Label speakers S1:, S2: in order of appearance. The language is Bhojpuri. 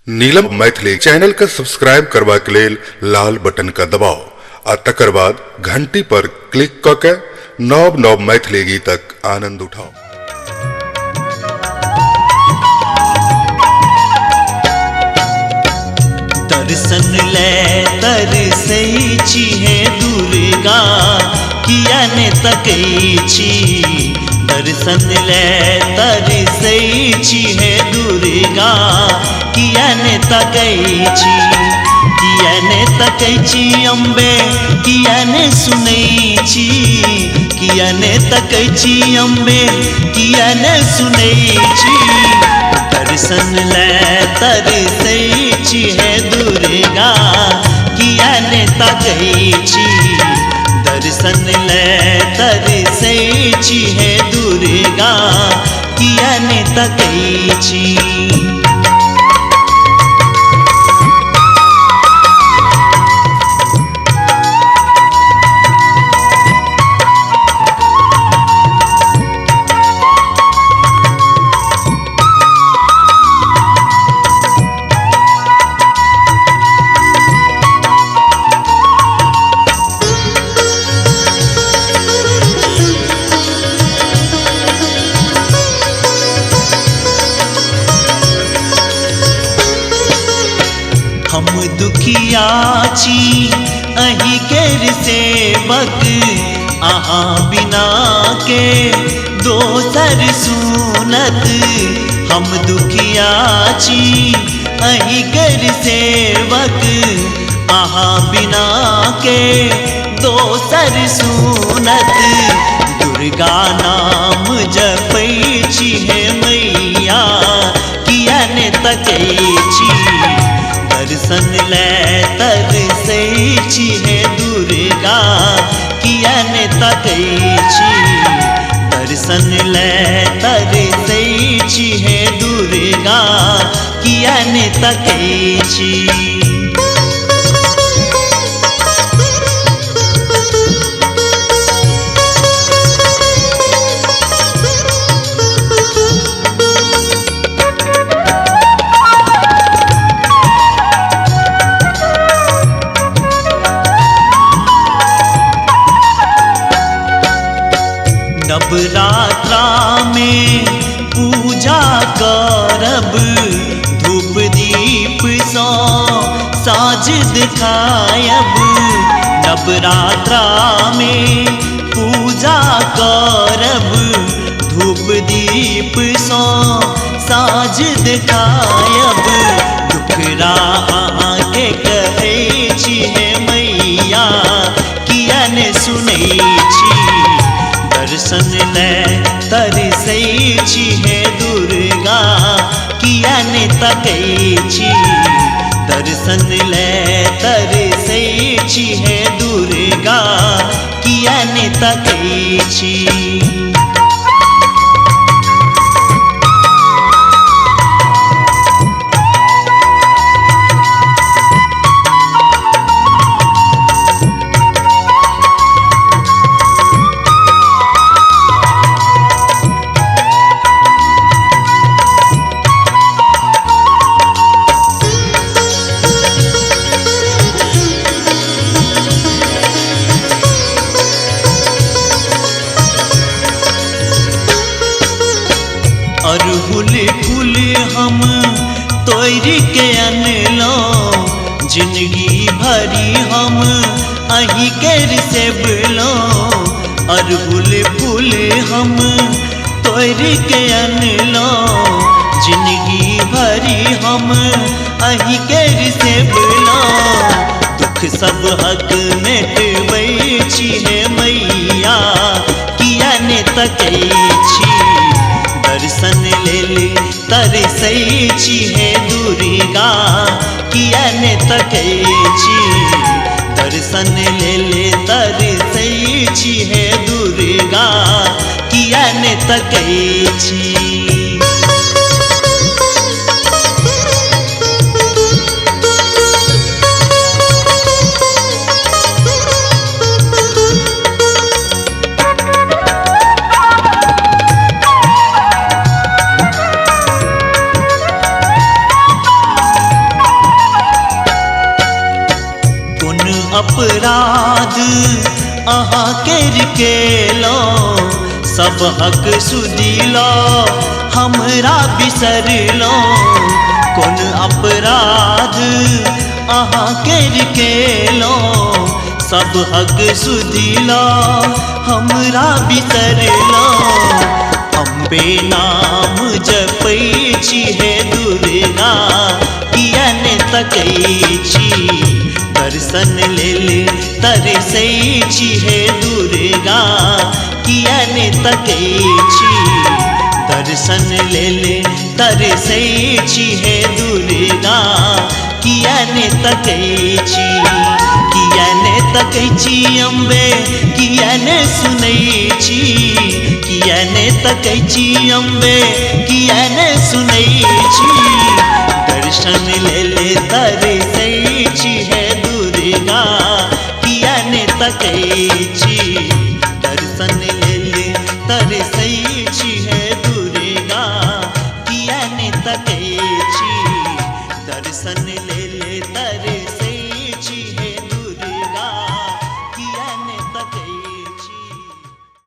S1: नीलम मैथिली चैनल का सब्सक्राइब करबा के लेल लाल बटन का दबाओ आ तकर बाद घंटी पर क्लिक क के नव नव मैथिली गीतक आनंद उठाओ।
S2: दर्शन ले तरसै छी हे दुर्गा किया ने तकै छी। दर्शन ले तरसै छी हे दुर्गा किया ने तकै छी। किया ने तकै छी अम्बे किया ने सुनै छी। किया ने तकै छी अम्बे किया ने सुनै छी। दर्शन ले तरसै छी हे दुर्गा किया ने तकै छी। दर्शन ले तरसै छी हे दुर्गा किया ने तकै छी। हम दुखिया छी अही केर सेवक अहाँ बिना के दोसर सुनत। हम दुखिया छी अही केर सेवक अहाँ बिना के दोसर सुनत। दुर्गा नाम जपै छी हे मैया किया ने तकै छी। दर्शन ले तरसै छी हे दुर्गा किया ने तकै छी। दर्शन ले तरसै छी हे दुर्गा किया ने तकै छी। नवरात्रा में पूजा करब धूप दीप सँ साँझ दिखायब। नवरात्रा में पूजा करब धूप दीप सँ साँझ दिखायब। दुखड़ा आके कहै छी हे मैया किया ने सुनै छी। दर्शन ले तरसै छी हे दुर्गा किया ने तकै छी। दर्शन ले तरसै छी हे दुर्गा किया ने तकै छी। अरहुल फूल हम तोड़ के अनलौं जिंदगी भरी हम अही केर सेबलौं। अरहुल फूल हम तोड़ के अनलौं जिंदगी भरी हम अही केर सेबलौं। दुख सब हक मेटबै छी हे मैया किया ने तकै छी। दर्शन ले तरसै छी हे दुर्गा किया ने तकै छी। दर्शन ले तरसै छी हे दुर्गा किया ने तकै छी। अपराध अहाँ कर केलो सब हक सुदिलो हमरा बिसरलो कोन अपराध अहाँ कर केलो सब हक सुदिलो हमरा बिसरलो अम्बे नाम जपै छी हे दुर्गा किया ने तकै छी दर्शन ले तरसै छी हे दुर्गा किया ने तकै छी दर्शन ले तरसै छी हे दुर्गा किया ने तकै छी किया ने तकै छी अम्बे किया ने सुनै छी किया ने तकै छी अम्बे किया ने सुनै छी दर्शन ले तरसै छी हे दुर्गा किया ने तकै छी दर्शन ले तरसै छी